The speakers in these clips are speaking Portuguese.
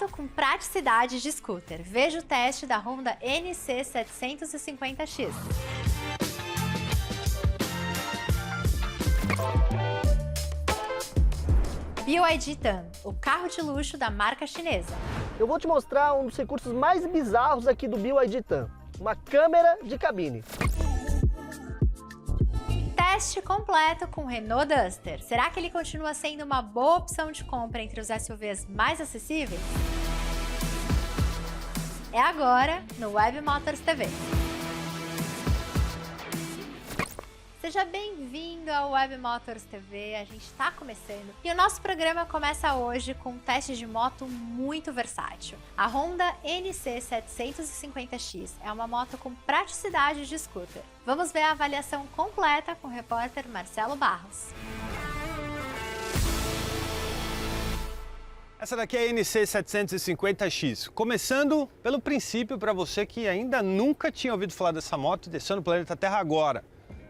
completo com praticidade de scooter. Veja o teste da Honda NC 750X. BYD Tan, o carro de luxo da marca chinesa. Eu vou te mostrar um dos recursos mais bizarros aqui do BYD Tan, uma câmera de cabine. Teste completo com Renault Duster. Será que ele continua sendo uma boa opção de compra entre os SUVs mais acessíveis? É agora no Web Motors TV. Seja bem-vindo ao Web Motors TV, a gente está começando e o nosso programa começa hoje com um teste de moto muito versátil. A Honda NC 750X é uma moto com praticidade de scooter. Vamos ver a avaliação completa com o repórter Marcelo Barros. Essa daqui é a NC 750X, começando pelo princípio para você que ainda nunca tinha ouvido falar dessa moto, descendo o planeta Terra agora.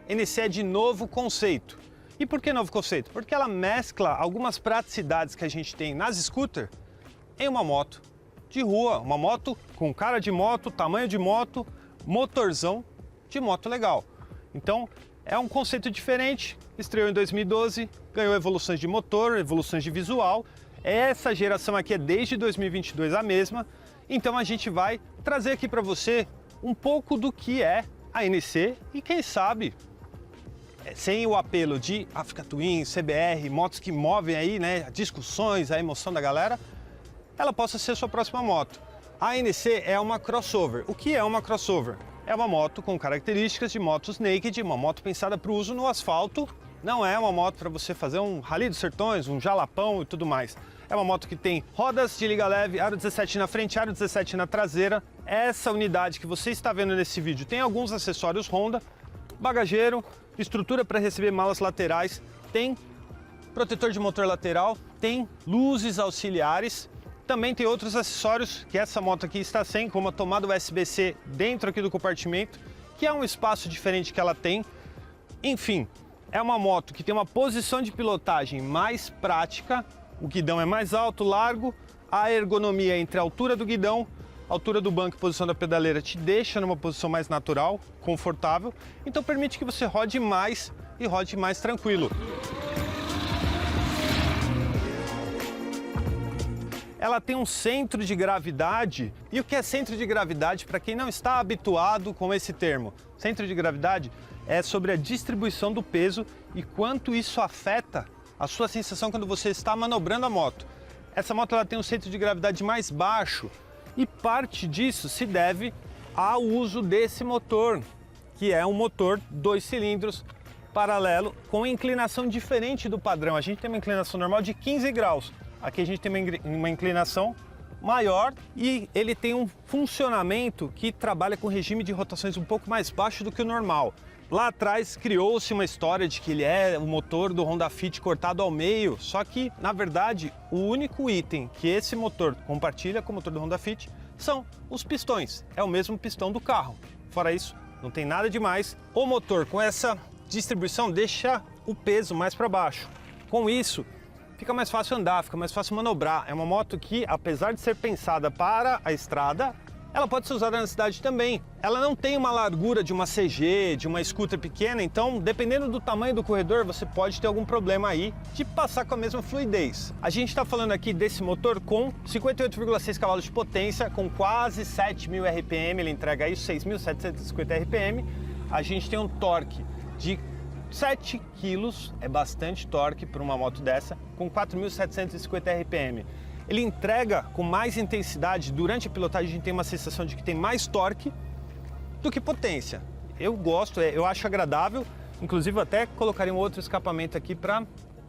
NC é de novo conceito. E por que novo conceito? Porque ela mescla algumas praticidades que a gente tem nas scooters em uma moto de rua, uma moto com cara de moto, tamanho de moto, motorzão de moto legal. Então é um conceito diferente, estreou em 2012, ganhou evoluções de motor, evoluções de visual. Essa geração aqui é desde 2022 a mesma, então a gente vai trazer aqui para você um pouco do que é a NC e quem sabe sem o apelo de Africa Twin, CBR, motos que movem aí, né, discussões, a emoção da galera, ela possa ser sua próxima moto. A NC é uma crossover. O que é uma crossover? É uma moto com características de motos naked, uma moto pensada para o uso no asfalto. Não é uma moto para você fazer um rally dos sertões, um jalapão e tudo mais. É uma moto que tem rodas de liga leve, aro 17 na frente, aro 17 na traseira. Essa unidade que você está vendo nesse vídeo tem alguns acessórios Honda, bagageiro, estrutura para receber malas laterais, tem protetor de motor lateral, tem luzes auxiliares, também tem outros acessórios que essa moto aqui está sem, como a tomada USB-C dentro aqui do compartimento, que é um espaço diferente que ela tem. Enfim, é uma moto que tem uma posição de pilotagem mais prática, o guidão é mais alto, largo, a ergonomia entre a altura do guidão, a altura do banco e posição da pedaleira te deixa numa posição mais natural, confortável, então permite que você rode mais e rode mais tranquilo. Ela tem um centro de gravidade, e o que é centro de gravidade para quem não está habituado com esse termo? Centro de gravidade é sobre a distribuição do peso e quanto isso afeta a sua sensação quando você está manobrando a moto. Essa moto ela tem um centro de gravidade mais baixo e parte disso se deve ao uso desse motor, que é um motor 2 cilindros paralelo com inclinação diferente do padrão. A gente tem uma inclinação normal de 15 graus, aqui a gente tem uma inclinação maior e ele tem um funcionamento que trabalha com regime de rotações um pouco mais baixo do que o normal. Lá atrás criou-se uma história de que ele é o motor do Honda Fit cortado ao meio, só que, na verdade, o único item que esse motor compartilha com o motor do Honda Fit são os pistões. É o mesmo pistão do carro. Fora isso, não tem nada demais. O motor com essa distribuição deixa o peso mais para baixo. Com isso, fica mais fácil andar, fica mais fácil manobrar. É uma moto que, apesar de ser pensada para a estrada, ela pode ser usada na cidade também. Ela não tem uma largura de uma CG, de uma scooter pequena, então dependendo do tamanho do corredor, você pode ter algum problema aí de passar com a mesma fluidez. A gente está falando aqui desse motor com 58,6 cavalos de potência, com quase 7.000 RPM, ele entrega aí 6.750 RPM. A gente tem um torque de 7 quilos, é bastante torque para uma moto dessa, com 4.750 RPM. Ele entrega com mais intensidade, durante a pilotagem a gente tem uma sensação de que tem mais torque do que potência. Eu gosto, eu acho agradável, inclusive até colocaria um outro escapamento aqui para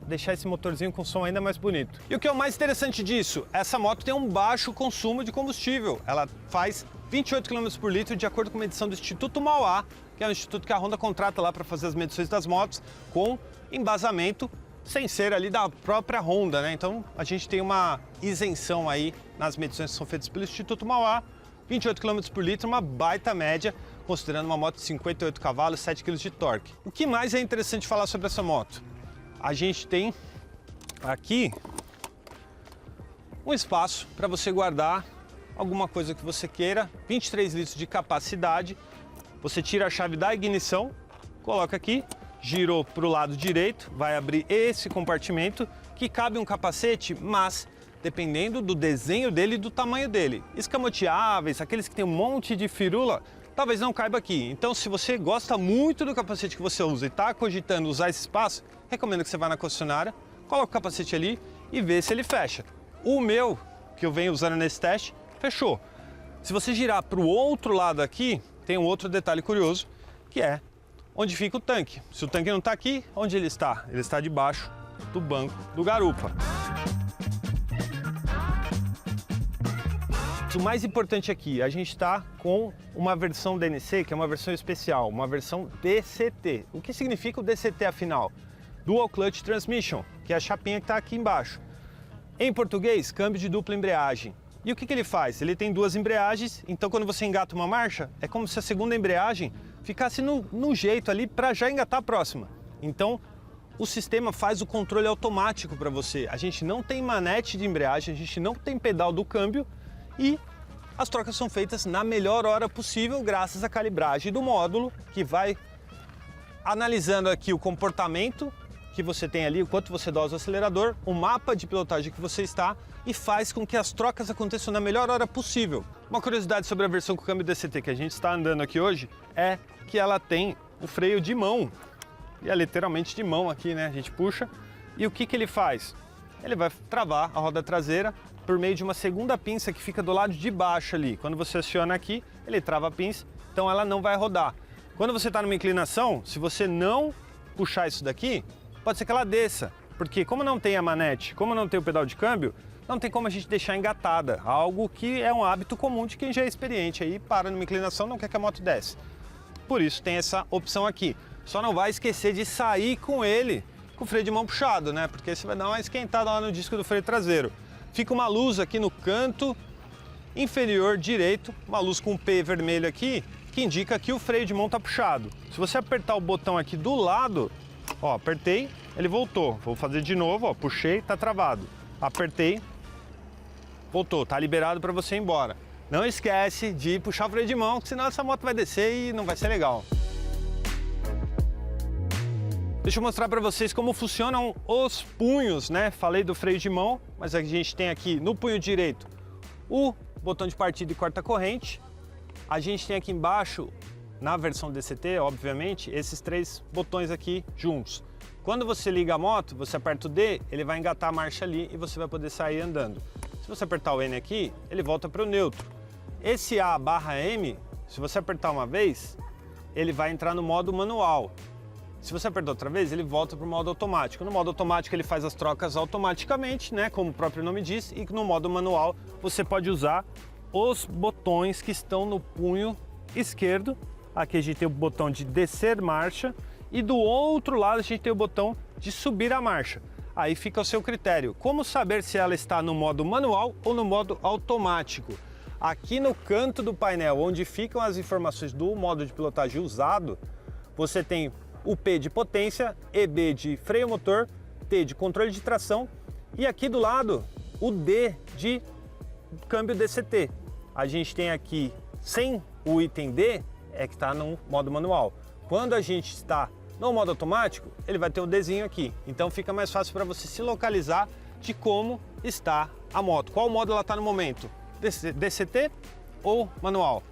deixar esse motorzinho com som ainda mais bonito. E o que é o mais interessante disso? Essa moto tem um baixo consumo de combustível, ela faz 28 km por litro de acordo com a medição do Instituto Mauá, que é um instituto que a Honda contrata lá para fazer as medições das motos com embasamento sem ser ali da própria Honda, né? Então a gente tem uma isenção aí nas medições que são feitas pelo Instituto Mauá, 28 km por litro, uma baita média, considerando uma moto de 58 cavalos, 7 kg de torque. O que mais é interessante falar sobre essa moto? A gente tem aqui um espaço para você guardar alguma coisa que você queira, 23 litros de capacidade. Você tira a chave da ignição, coloca aqui, girou para o lado direito, vai abrir esse compartimento que cabe um capacete, mas dependendo do desenho dele e do tamanho dele. Escamoteáveis, aqueles que tem um monte de firula, talvez não caiba aqui. Então, se você gosta muito do capacete que você usa e está cogitando usar esse espaço, recomendo que você vá na concessionária, coloque o capacete ali e vê se ele fecha. O meu, que eu venho usando nesse teste, fechou. Se você girar para o outro lado aqui, tem um outro detalhe curioso, que é onde fica o tanque. Se o tanque não está aqui, onde ele está? Ele está debaixo do banco do garupa. O mais importante aqui, a gente está com uma versão DNC, que é uma versão especial, uma versão DCT. O que significa o DCT afinal? Dual Clutch Transmission, que é a chapinha que está aqui embaixo. Em português, câmbio de dupla embreagem. E o que ele faz? Ele tem duas embreagens, então quando você engata uma marcha, é como se a segunda embreagem ficasse no jeito ali para já engatar a próxima. Então, o sistema faz o controle automático para você. A gente não tem manete de embreagem, a gente não tem pedal do câmbio e as trocas são feitas na melhor hora possível, graças à calibragem do módulo, que vai analisando aqui o comportamento que você tem ali, o quanto você dosa o acelerador, o mapa de pilotagem que você está e faz com que as trocas aconteçam na melhor hora possível. Uma curiosidade sobre a versão com câmbio DCT que a gente está andando aqui hoje é que ela tem o freio de mão. E é literalmente de mão aqui, né? A gente puxa. E o que ele faz? Ele vai travar a roda traseira por meio de uma segunda pinça que fica do lado de baixo ali. Quando você aciona aqui, ele trava a pinça, então ela não vai rodar. Quando você está numa inclinação, se você não puxar isso daqui, pode ser que ela desça, porque como não tem a manete, como não tem o pedal de câmbio, não tem como a gente deixar engatada, algo que é um hábito comum de quem já é experiente aí, para numa inclinação, não quer que a moto desce. Por isso tem essa opção aqui. Só não vai esquecer de sair com ele com o freio de mão puxado, né? Porque você vai dar uma esquentada lá no disco do freio traseiro. Fica uma luz aqui no canto inferior direito, uma luz com um P vermelho aqui, que indica que o freio de mão está puxado. Se você apertar o botão aqui do lado, ó, apertei, ele voltou. Vou fazer de novo, ó, puxei, tá travado. Apertei, voltou, tá liberado para você ir embora. Não esquece de puxar o freio de mão, senão essa moto vai descer e não vai ser legal. Deixa eu mostrar para vocês como funcionam os punhos, né? Falei do freio de mão, mas a gente tem aqui no punho direito o botão de partida e corta-corrente. A gente tem aqui embaixo, na versão DCT, obviamente, esses três botões aqui juntos. Quando você liga a moto, você aperta o D, ele vai engatar a marcha ali e você vai poder sair andando. Se você apertar o N aqui, ele volta para o neutro. Esse A/M, se você apertar uma vez, ele vai entrar no modo manual. Se você apertar outra vez, ele volta para o modo automático. No modo automático ele faz as trocas automaticamente, né, como o próprio nome diz, e no modo manual você pode usar os botões que estão no punho esquerdo. Aqui a gente tem o botão de descer marcha e do outro lado a gente tem o botão de subir a marcha. Aí fica ao seu critério. Como saber se ela está no modo manual ou no modo automático? Aqui no canto do painel, onde ficam as informações do modo de pilotagem usado, você tem o P de potência, EB de freio motor, T de controle de tração e aqui do lado o D de câmbio DCT. A gente tem aqui, sem o item D, é que está no modo manual. Quando a gente está no modo automático, ele vai ter o Dzinho aqui. Então fica mais fácil para você se localizar de como está a moto. Qual modo ela está no momento? DCT ou manual?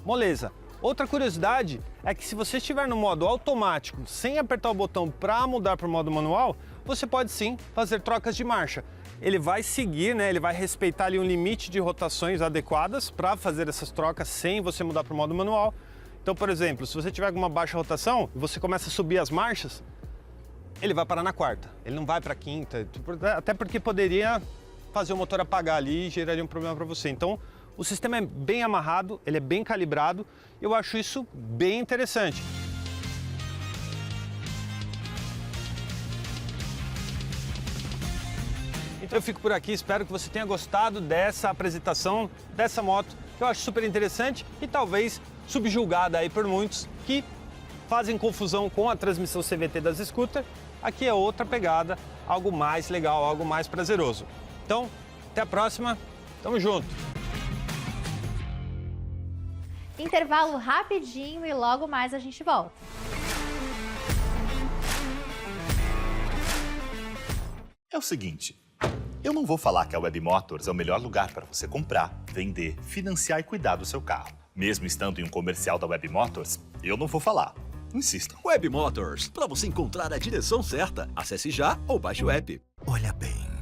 Moleza. Outra curiosidade é que se você estiver no modo automático, sem apertar o botão para mudar para o modo manual, você pode sim fazer trocas de marcha. Ele vai seguir, né? Ele vai respeitar ali um limite de rotações adequadas para fazer essas trocas sem você mudar para o modo manual. Então, por exemplo, se você tiver alguma baixa rotação e você começa a subir as marchas, ele vai parar na quarta, ele não vai para a quinta, até porque poderia fazer o motor apagar ali e geraria um problema para você. Então, o sistema é bem amarrado, ele é bem calibrado, eu acho isso bem interessante. Então eu fico por aqui, espero que você tenha gostado dessa apresentação, dessa moto, que eu acho super interessante e talvez subjulgada aí por muitos que fazem confusão com a transmissão CVT das scooter. Aqui é outra pegada, algo mais legal, algo mais prazeroso. Então, Até a próxima. Tamo junto. Intervalo rapidinho e logo mais a gente volta. É o seguinte, eu não vou falar que a Web Motors é o melhor lugar para você comprar, vender, financiar e cuidar do seu carro. Mesmo estando em um comercial da Web Motors, eu não vou falar. Insistam. Web Motors, para você encontrar a direção certa. Acesse já ou baixe o app. Olha bem.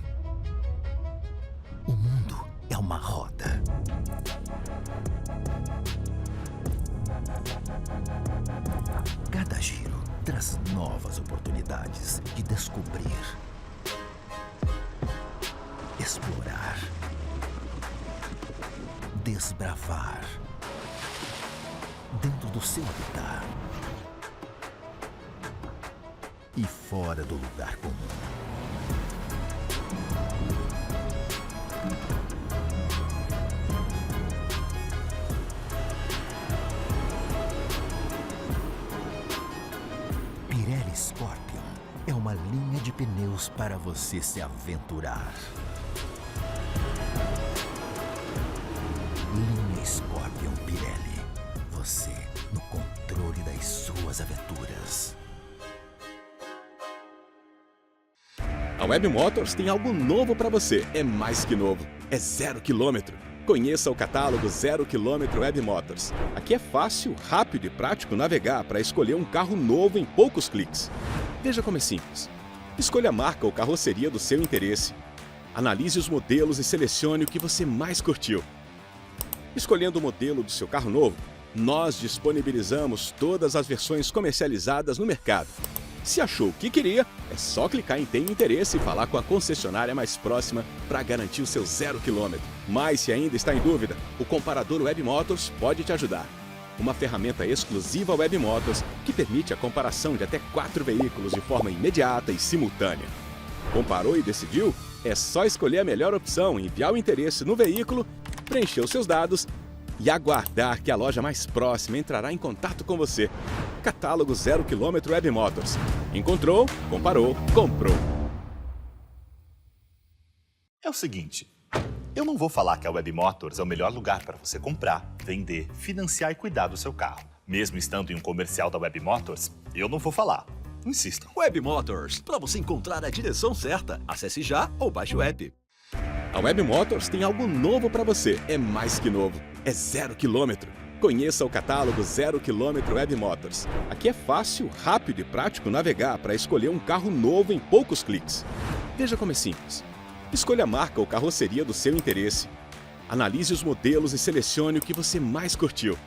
O mundo é uma roda. Cada giro traz novas oportunidades de descobrir, explorar, desbravar. Dentro do seu habitat e fora do lugar comum. Pirelli Scorpion é uma linha de pneus para você se aventurar. Linha Scorpion Pirelli. Você no controle das suas aventuras. A Web Motors tem algo novo para você. É mais que novo. É 0 km. Conheça o catálogo 0 km Web Motors. Aqui é fácil, rápido e prático navegar para escolher um carro novo em poucos cliques. Veja como é simples. Escolha a marca ou carroceria do seu interesse. Analise os modelos e selecione o que você mais curtiu. Escolhendo o modelo do seu carro novo, nós disponibilizamos todas as versões comercializadas no mercado. Se achou o que queria, é só clicar em Tem Interesse e falar com a concessionária mais próxima para garantir o seu 0 km. Mas se ainda está em dúvida, o comparador Web Motors pode te ajudar. Uma ferramenta exclusiva Web Motors que permite a comparação de até 4 veículos de forma imediata e simultânea. Comparou e decidiu? É só escolher a melhor opção, enviar o interesse no veículo, preencher os seus dados e aguardar que a loja mais próxima entrará em contato com você. Catálogo 0 km Web Motors. Encontrou, comparou, comprou. É o seguinte, eu não vou falar que a Web Motors é o melhor lugar para você comprar, vender, financiar e cuidar do seu carro. Mesmo estando em um comercial da Web Motors, eu não vou falar. Insistam. Web Motors, para você encontrar a direção certa. Acesse já ou baixe o app. A Web Motors tem algo novo para você. É mais que novo. É 0 km. Conheça o catálogo 0 km Web Motors. Aqui é fácil, rápido e prático navegar para escolher um carro novo em poucos cliques. Veja como é simples. Escolha a marca ou carroceria do seu interesse. Analise os modelos e selecione o que você mais curtiu.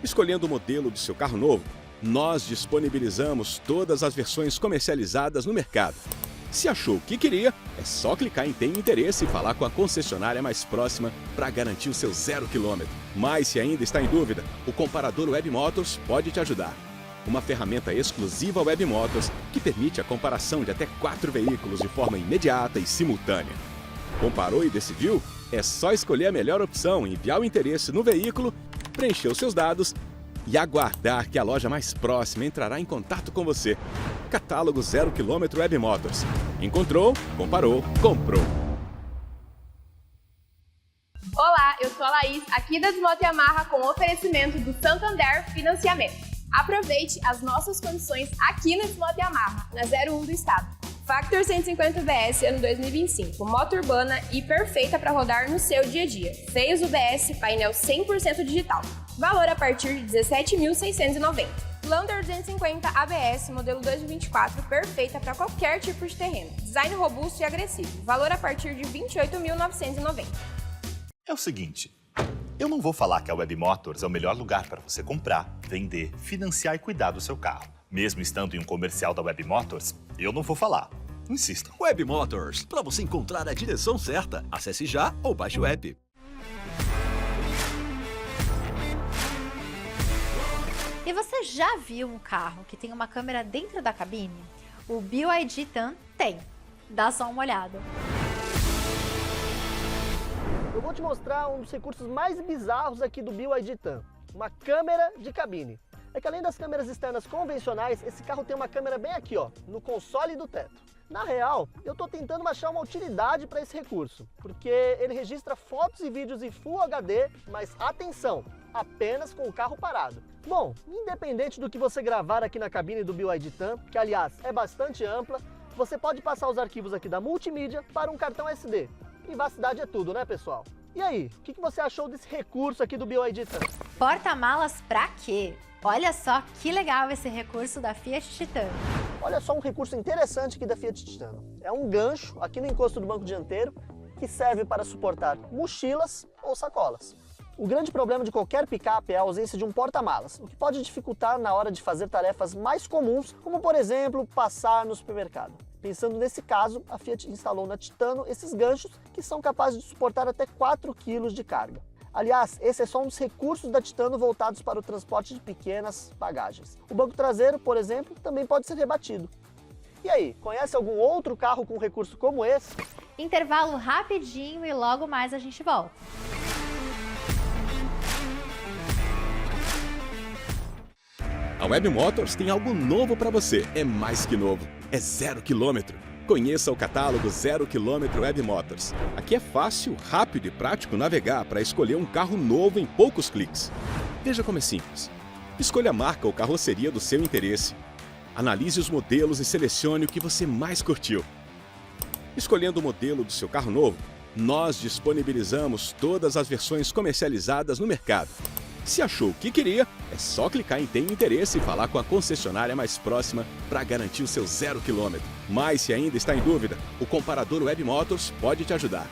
Escolhendo o modelo do seu carro novo, nós disponibilizamos todas as versões comercializadas no mercado. Se achou o que queria, é só clicar em Tem Interesse e falar com a concessionária mais próxima para garantir o seu 0 km. Mas se ainda está em dúvida, o comparador Web Motors pode te ajudar. Uma ferramenta exclusiva Web Motors que permite a comparação de até 4 veículos de forma imediata e simultânea. Comparou e decidiu? É só escolher a melhor opção, enviar o interesse no veículo, preencher os seus dados e aguardar que a loja mais próxima entrará em contato com você. Catálogo 0 km Web Motors. Encontrou, comparou, comprou. Olá, eu sou a Laís, aqui da Desmoto Yamaha com oferecimento do Santander Financiamento. Aproveite as nossas condições aqui na Desmoto Yamaha, na 01 do estado. Factor 150 UBS ano 2025, moto urbana e perfeita para rodar no seu dia a dia. Freios UBS, painel 100% digital. Valor a partir de R$ 17.690. Lander 250 ABS, modelo 2024, perfeita para qualquer tipo de terreno. Design robusto e agressivo. Valor a partir de R$ 28.990. É o seguinte, eu não vou falar que a Web Motors é o melhor lugar para você comprar, vender, financiar e cuidar do seu carro. Mesmo estando em um comercial da Web Motors, eu não vou falar. Insistam. Web Motors, para você encontrar a direção certa. Acesse já ou baixe o app. E você já viu um carro que tem uma câmera dentro da cabine? O BYD Tan tem. Dá só uma olhada. Eu vou te mostrar um dos recursos mais bizarros aqui do BYD Tan, uma câmera de cabine. é que além das câmeras externas convencionais, esse carro tem uma câmera bem aqui, ó, no console do teto. Na real, eu estou tentando achar uma utilidade para esse recurso, porque ele registra fotos e vídeos em Full HD, mas atenção, apenas com o carro parado. Bom, independente do que você gravar aqui na cabine do BYD Tan, que aliás é bastante ampla, você pode passar os arquivos aqui da multimídia para um cartão SD. Privacidade é tudo, né, pessoal? E aí, o que você achou desse recurso aqui do BYD Tan? Porta-malas pra quê? Olha só que legal esse recurso da Fiat Titano. Olha só um recurso interessante aqui da Fiat Titano. É um gancho aqui no encosto do banco dianteiro que serve para suportar mochilas ou sacolas. O grande problema de qualquer picape é a ausência de um porta-malas, o que pode dificultar na hora de fazer tarefas mais comuns, como por exemplo, passar no supermercado. Pensando nesse caso, a Fiat instalou na Titano esses ganchos que são capazes de suportar até 4 kg de carga. Aliás, esse é só um dos recursos da Titano voltados para o transporte de pequenas bagagens. O banco traseiro, por exemplo, também pode ser rebatido. E aí, conhece algum outro carro com um recurso como esse? Intervalo rapidinho e logo mais a gente volta. A Web Motors tem algo novo para você. É mais que novo, é 0 km. Conheça o catálogo 0 km Web Motors. Aqui é fácil, rápido e prático navegar para escolher um carro novo em poucos cliques. Veja como é simples. Escolha a marca ou carroceria do seu interesse. Analise os modelos e selecione o que você mais curtiu. Escolhendo o modelo do seu carro novo, nós disponibilizamos todas as versões comercializadas no mercado. Se achou o que queria, é só clicar em Tenho Interesse e falar com a concessionária mais próxima para garantir o seu 0 km. Mas se ainda está em dúvida, o comparador Web Motors pode te ajudar.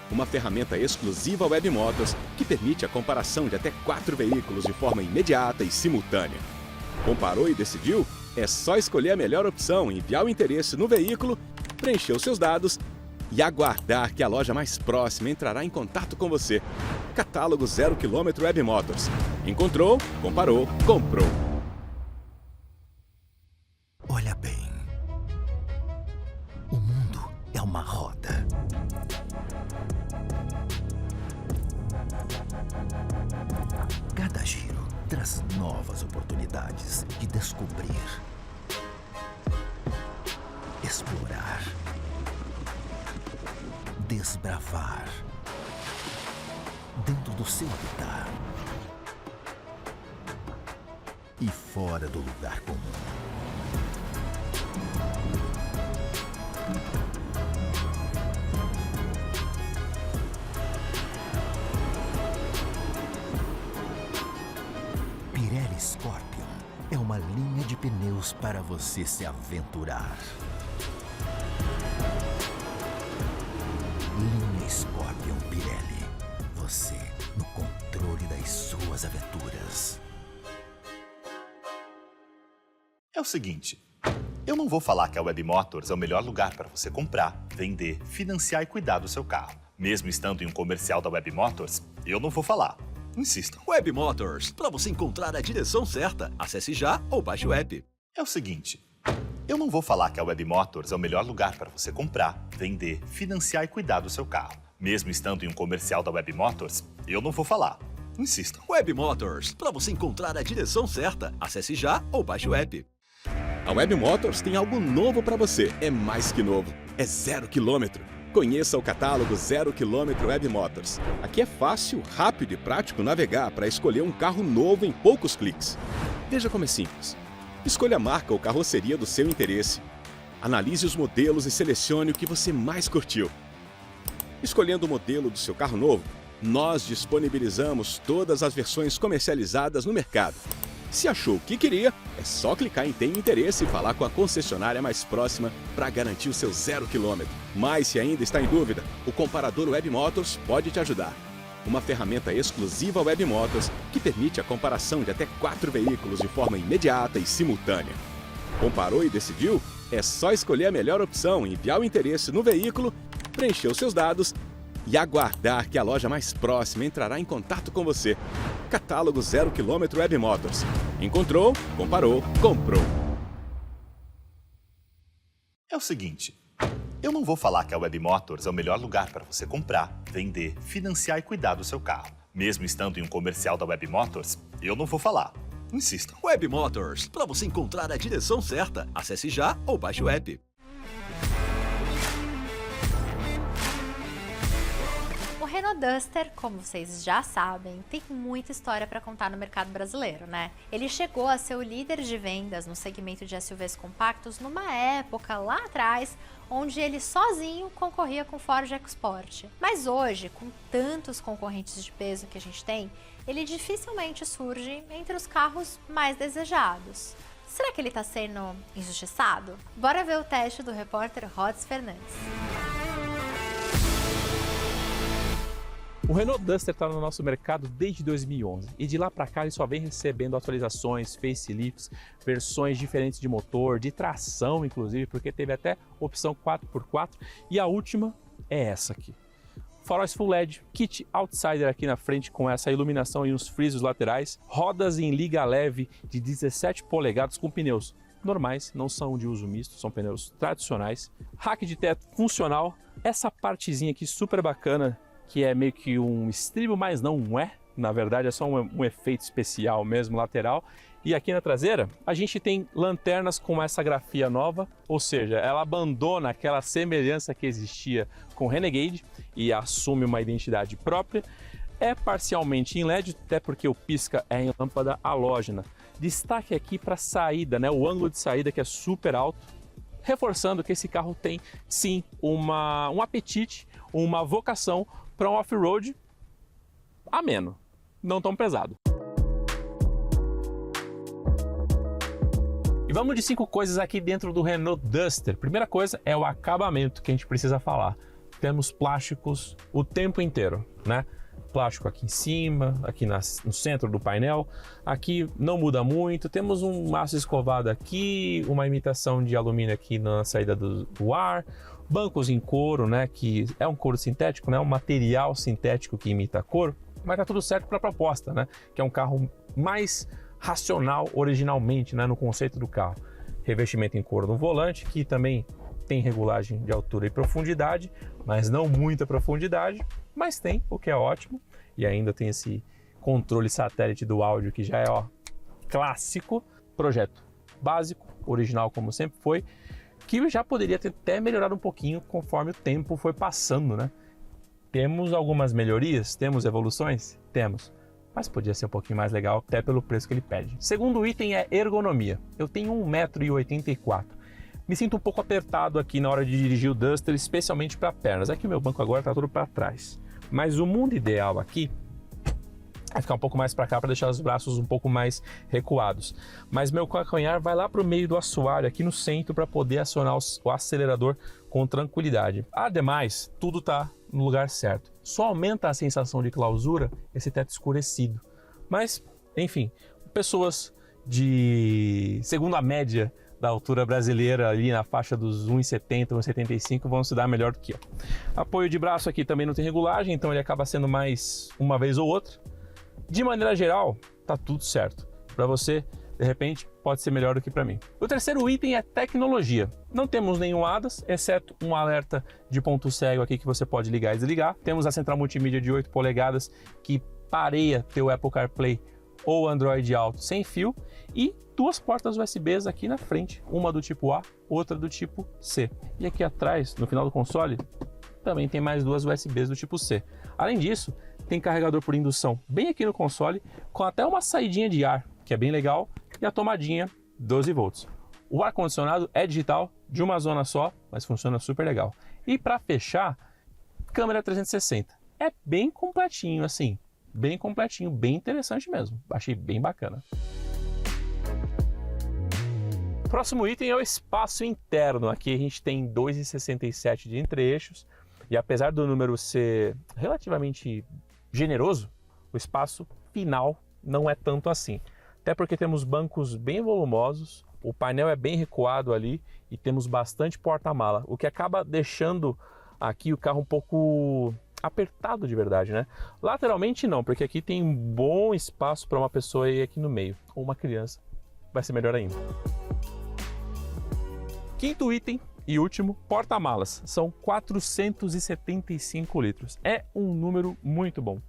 Uma ferramenta exclusiva Web Motors que permite a comparação de até 4 veículos de forma imediata e simultânea. Comparou e decidiu? É só escolher a melhor opção, enviar o interesse no veículo, preencher os seus dados e aguardar que a loja mais próxima entrará em contato com você. Catálogo 0 km Web Motors. Encontrou, comparou, comprou. Olha bem. O mundo é uma roda. Cada giro traz novas oportunidades de descobrir, explorar, desbravar. Dentro do seu habitat e fora do lugar comum. Pirelli Scorpion é uma linha de pneus para você se aventurar. Linha Scorpion Pirelli. Você no controle das suas aventuras. É o seguinte, eu não vou falar que a Web Motors é o melhor lugar para você comprar, vender, financiar e cuidar do seu carro. Mesmo estando em um comercial da Web Motors, eu não vou falar. Insistam. Web Motors, para você encontrar a direção certa, acesse já ou baixe o app. É o seguinte, eu não vou falar que a Web Motors é o melhor lugar para você comprar, vender, financiar e cuidar do seu carro. Mesmo estando em um comercial da Web Motors, eu não vou falar. Insistam. Web Motors, para você encontrar a direção certa, acesse já ou baixe o app. A Web Motors tem algo novo para você. É mais que novo, é 0 km. Conheça o catálogo 0 km Web Motors. Aqui é fácil, rápido e prático navegar para escolher um carro novo em poucos cliques. Veja como é simples. Escolha a marca ou carroceria do seu interesse. Analise os modelos e selecione o que você mais curtiu. Escolhendo o modelo do seu carro novo, nós disponibilizamos todas as versões comercializadas no mercado. Se achou o que queria, é só clicar em Tenho Interesse e falar com a concessionária mais próxima para garantir o seu 0 km. Mas se ainda está em dúvida, o comparador Web Motors pode te ajudar. Uma ferramenta exclusiva Web Motors que permite a comparação de até 4 veículos de forma imediata e simultânea. Comparou e decidiu? É só escolher a melhor opção, enviar o interesse no veículo, preencher os seus dados e aguardar que a loja mais próxima entrará em contato com você. Catálogo 0 km Web Motors. Encontrou, comparou, comprou. É o seguinte, eu não vou falar que a Web Motors é o melhor lugar para você comprar, vender, financiar e cuidar do seu carro. Mesmo estando em um comercial da Web Motors, eu não vou falar. Insista. Web Motors, para você encontrar a direção certa. Acesse já ou baixe o app. O Renault Duster, como vocês já sabem, tem muita história para contar no mercado brasileiro, né? Ele chegou a ser o líder de vendas no segmento de SUVs compactos numa época lá atrás, onde ele sozinho concorria com o Ford EcoSport. Mas hoje, com tantos concorrentes de peso que a gente tem, ele dificilmente surge entre os carros mais desejados. Será que ele está sendo injustiçado? Bora ver o teste do repórter Rods Fernandes. O Renault Duster está no nosso mercado desde 2011 e de lá para cá ele só vem recebendo atualizações, facelifts, versões diferentes de motor, de tração inclusive, porque teve até opção 4x4 e a última é essa aqui. Faróis Full LED, kit Outsider aqui na frente com essa iluminação e uns frisos laterais, rodas em liga leve de 17 polegadas com pneus normais, não são de uso misto, são pneus tradicionais, rack de teto funcional, essa partezinha aqui super bacana, que é meio que um estribo, mas não é, na verdade é só um efeito especial mesmo, lateral. E aqui na traseira, a gente tem lanternas com essa grafia nova, ou seja, ela abandona aquela semelhança que existia com o Renegade e assume uma identidade própria. É parcialmente em LED, até porque o pisca é em lâmpada halógena. Destaque aqui para a saída, né? O ângulo de saída que é super alto, reforçando que esse carro tem sim um apetite, uma vocação para um off-road ameno, não tão pesado. E vamos de 5 coisas aqui dentro do Renault Duster. Primeira coisa é o acabamento que a gente precisa falar. Temos plásticos o tempo inteiro, né? Plástico aqui em cima, aqui no centro do painel. Aqui não muda muito. Temos um aço escovado aqui, uma imitação de alumínio aqui na saída do ar. Bancos em couro, né, que é um couro sintético, né, um material sintético que imita couro, mas tá tudo certo para a proposta, né, que é um carro mais racional originalmente, né, no conceito do carro. Revestimento em couro no volante, que também tem regulagem de altura e profundidade, mas não muita profundidade, mas tem, o que é ótimo, e ainda tem esse controle satélite do áudio que já é, ó, clássico. Projeto básico, original como sempre foi, que já poderia ter até melhorado um pouquinho conforme o tempo foi passando, né? Temos algumas melhorias, temos evoluções? Temos, mas podia ser um pouquinho mais legal até pelo preço que ele pede. Segundo item é ergonomia. Eu tenho 1,84 m. Me sinto um pouco apertado aqui na hora de dirigir o Duster, especialmente para pernas. Aqui o meu banco agora está todo para trás. Mas o mundo ideal aqui é ficar um pouco mais para cá para deixar os braços um pouco mais recuados. Mas meu calcanhar vai lá para o meio do assoalho, aqui no centro, para poder acionar o acelerador com tranquilidade. Ademais, tudo está no lugar certo. Só aumenta a sensação de clausura esse teto escurecido. Mas, enfim, pessoas segundo a média da altura brasileira, ali na faixa dos 1,70, 1,75, vão se dar melhor do que eu. Apoio de braço aqui também não tem regulagem, então ele acaba sendo mais uma vez ou outra. De maneira geral, tá tudo certo. Para você, de repente, pode ser melhor do que para mim. O terceiro item é tecnologia. Não temos nenhum ADAS, exceto um alerta de ponto cego aqui que você pode ligar e desligar. Temos a central multimídia de 8 polegadas que pareia teu Apple CarPlay ou Android Auto sem fio e 2 portas USBs aqui na frente, uma do tipo A, outra do tipo C. E aqui atrás, no final do console, também tem mais 2 USBs do tipo C. Além disso, tem carregador por indução bem aqui no console, com até uma saidinha de ar, que é bem legal, e a tomadinha 12 volts. O ar-condicionado é digital, de uma zona só, mas funciona super legal. E para fechar, câmera 360. É bem completinho assim, bem completinho, bem interessante mesmo. Achei bem bacana. Próximo item é o espaço interno. Aqui a gente tem 2,67 de entre-eixos, e apesar do número ser relativamente generoso, o espaço final não é tanto assim. Até porque temos bancos bem volumosos, o painel é bem recuado ali e temos bastante porta-mala, o que acaba deixando aqui o carro um pouco apertado de verdade, né? Lateralmente não, porque aqui tem um bom espaço para uma pessoa ir aqui no meio, ou uma criança, vai ser melhor ainda. Quinto item e último, porta-malas. São 475 litros. É um número muito bom.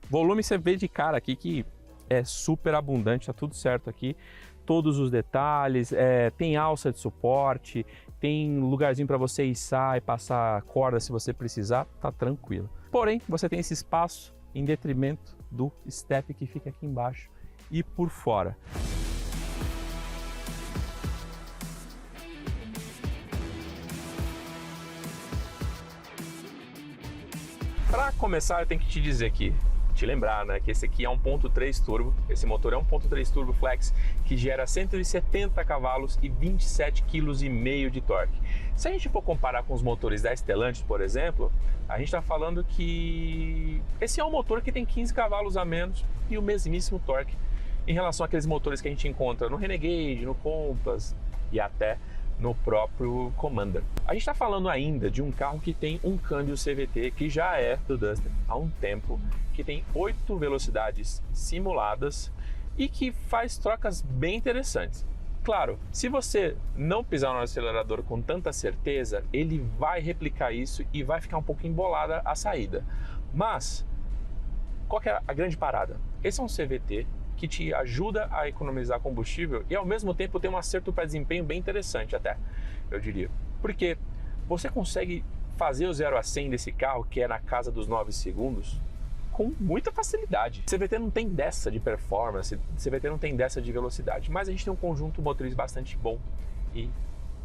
Volume você vê de cara aqui que é super abundante, tá tudo certo aqui. Todos os detalhes, tem alça de suporte, tem lugarzinho para você içar e passar corda se você precisar, tá tranquilo. Porém, você tem esse espaço em detrimento do step que fica aqui embaixo e por fora. Para começar, eu tenho que te dizer te lembrar, né, que esse aqui é 1.3 turbo, esse motor é 1.3 turbo flex que gera 170 cavalos e 27,5 kg de torque. Se a gente for comparar com os motores da Stellantis, por exemplo, a gente está falando que esse é um motor que tem 15 cavalos a menos e o mesmíssimo torque em relação àqueles motores que a gente encontra no Renegade, no Compass e até no próprio Commander. A gente está falando ainda de um carro que tem um câmbio CVT que já é do Duster há um tempo, que tem 8 velocidades simuladas e que faz trocas bem interessantes. Claro, se você não pisar no acelerador com tanta certeza, ele vai replicar isso e vai ficar um pouco embolada a saída. Mas, qual que é a grande parada? Esse é um CVT que te ajuda a economizar combustível e ao mesmo tempo tem um acerto para desempenho bem interessante até, eu diria. Porque você consegue fazer o 0 a 100 desse carro, que é na casa dos 9 segundos, com muita facilidade. CVT não tem dessa de performance, CVT não tem dessa de velocidade, mas a gente tem um conjunto motriz bastante bom e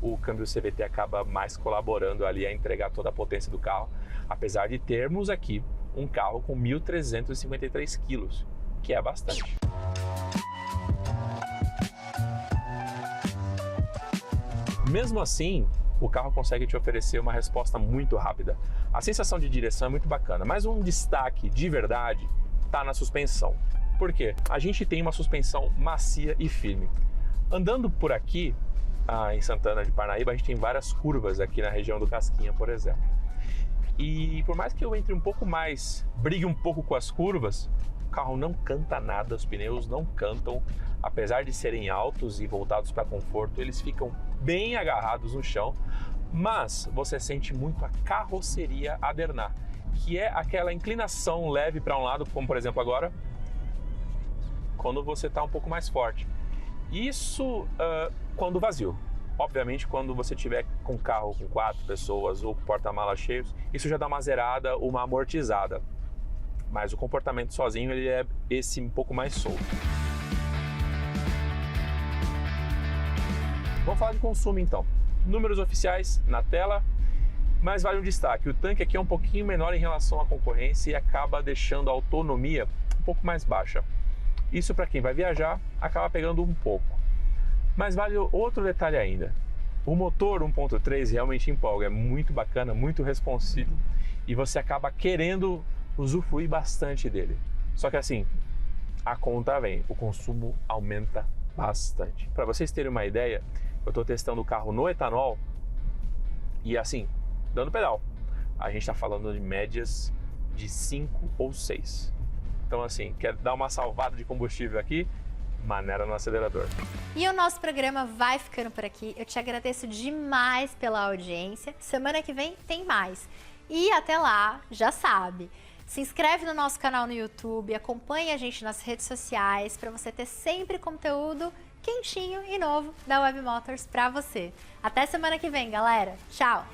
o câmbio CVT acaba mais colaborando ali a entregar toda a potência do carro, apesar de termos aqui um carro com 1.353 quilos, que é bastante. Mesmo assim, o carro consegue te oferecer uma resposta muito rápida. A sensação de direção é muito bacana, mas um destaque de verdade está na suspensão. Por quê? A gente tem uma suspensão macia e firme. Andando por aqui, em Santana de Parnaíba, a gente tem várias curvas aqui na região do Casquinha, por exemplo. E por mais que eu entre um pouco mais, brigue um pouco com as curvas, o carro não canta nada, os pneus não cantam. Apesar de serem altos e voltados para conforto, eles ficam bem agarrados no chão, mas você sente muito a carroceria adernar, que é aquela inclinação leve para um lado, como por exemplo agora, quando você está um pouco mais forte. Isso quando vazio. Obviamente, quando você tiver com carro com 4 pessoas ou porta-malas cheios, isso já dá uma zerada, uma amortizada. Mas o comportamento sozinho ele é esse um pouco mais solto. Vamos falar de consumo então. Números oficiais na tela, mas vale um destaque. O tanque aqui é um pouquinho menor em relação à concorrência e acaba deixando a autonomia um pouco mais baixa. Isso para quem vai viajar acaba pegando um pouco. Mas vale outro detalhe ainda. O motor 1.3 realmente empolga, é muito bacana, muito responsivo e você acaba querendo usufruir bastante dele. Só que assim, a conta vem, o consumo aumenta bastante. Para vocês terem uma ideia, eu estou testando o carro no etanol e assim, dando pedal. A gente está falando de médias de 5 ou 6. Então assim, quer dar uma salvada de combustível aqui? Maneira no acelerador. E o nosso programa vai ficando por aqui. Eu te agradeço demais pela audiência. Semana que vem tem mais. E até lá, já sabe, se inscreve no nosso canal no YouTube, acompanhe a gente nas redes sociais para você ter sempre conteúdo quentinho e novo da Web Motors para você. Até semana que vem, galera. Tchau!